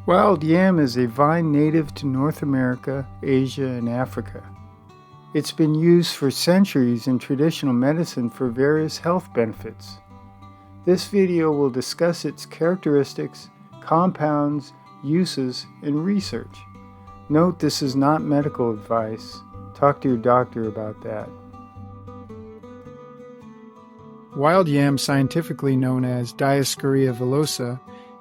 Wild yam is a vine native to North America, Asia, and Africa. It's been used for centuries in traditional medicine for various health benefits. This video will discuss its characteristics, compounds, uses, and research. Note this is not medical advice. Talk to your doctor about that. Wild yam, scientifically known as Dioscorea villosa,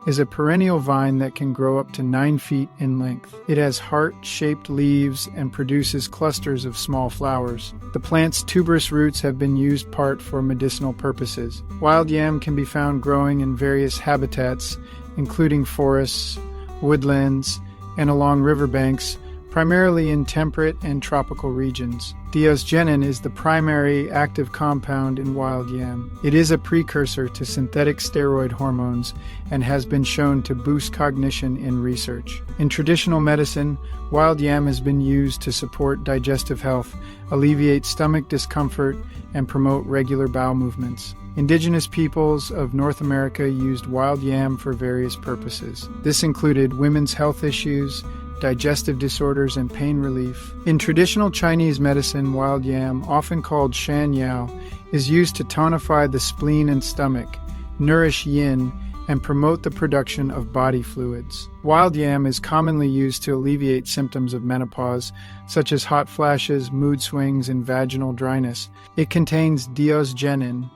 is a perennial vine that can grow up to 9 feet in length. It has heart-shaped leaves and produces clusters of small flowers. The plant's tuberous roots have been used part for medicinal purposes. Wild yam can be found growing in various habitats, including forests, woodlands, and along riverbanks, primarily in temperate and tropical regions. Diosgenin is the primary active compound in wild yam. It is a precursor to synthetic steroid hormones and has been shown to boost cognition in research. In traditional medicine, wild yam has been used to support digestive health, alleviate stomach discomfort, and promote regular bowel movements. Indigenous peoples of North America used wild yam for various purposes. This included women's health issues, digestive disorders, and pain relief. In traditional Chinese medicine, wild yam, often called shan yao, is used to tonify the spleen and stomach, nourish yin, and promote the production of body fluids. Wild yam is commonly used to alleviate symptoms of menopause, such as hot flashes, mood swings, and vaginal dryness. It contains diosgenin,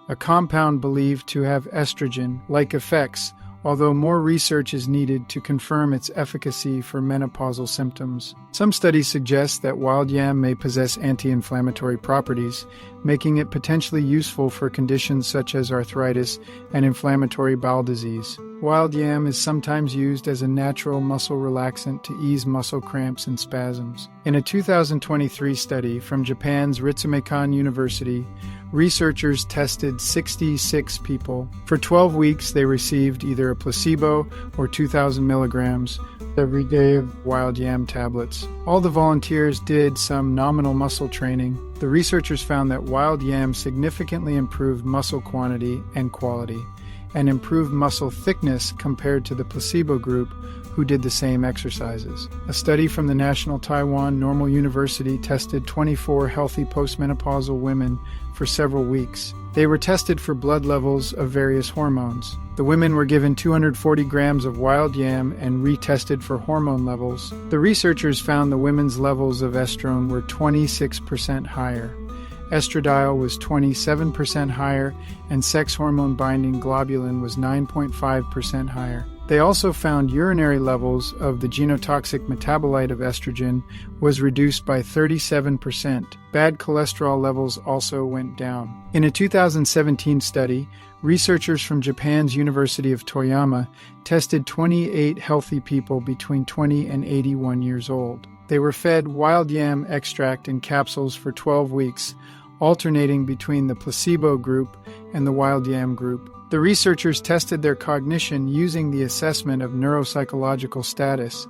a compound believed to have estrogen-like effects, although more research is needed to confirm its efficacy for menopausal symptoms. Some studies suggest that wild yam may possess anti-inflammatory properties, making it potentially useful for conditions such as arthritis and inflammatory bowel disease. Wild yam is sometimes used as a natural muscle relaxant to ease muscle cramps and spasms. In a 2023 study from Japan's Ritsumeikan University, researchers tested 66 people. For 12 weeks, they received either a placebo or 2,000 milligrams every day of wild yam tablets. All the volunteers did some nominal muscle training. The researchers found that wild yam significantly improved muscle quantity and quality, and improved muscle thickness compared to the placebo group who did the same exercises. A study from the National Taiwan Normal University tested 24 healthy postmenopausal women for several weeks. They were tested for blood levels of various hormones. The women were given 240 grams of wild yam and retested for hormone levels. The researchers found the women's levels of estrone were 26% higher. Estradiol was 27% higher, and sex hormone binding globulin was 9.5% higher. They also found urinary levels of the genotoxic metabolite of estrogen was reduced by 37%. Bad cholesterol levels also went down. In a 2017 study, researchers from Japan's University of Toyama tested 28 healthy people between 20 and 81 years old. They were fed wild yam extract in capsules for 12 weeks, alternating between the placebo group and the wild yam group. The researchers tested their cognition using the assessment of neuropsychological status,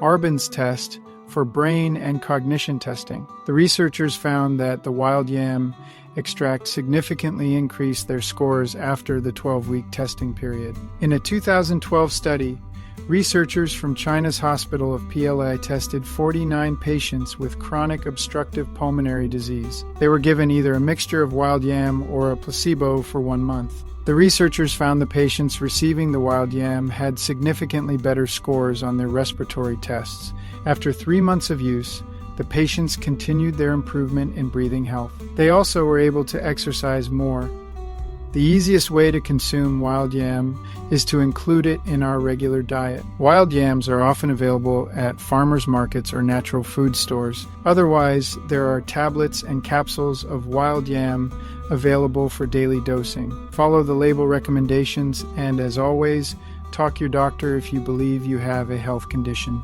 Arbin's test, for brain and cognition testing. The researchers found that the wild yam extract significantly increased their scores after the 12-week testing period. In a 2012 study, researchers from China's Hospital of PLA tested 49 patients with chronic obstructive pulmonary disease. They were given either a mixture of wild yam or a placebo for 1 month. The researchers found the patients receiving the wild yam had significantly better scores on their respiratory tests. After 3 months of use, the patients continued their improvement in breathing health. They also were able to exercise more. The easiest way to consume wild yam is to include it in our regular diet. Wild yams are often available at farmers markets or natural food stores. Otherwise, there are tablets and capsules of wild yam available for daily dosing. Follow the label recommendations, and as always, talk to your doctor if you believe you have a health condition.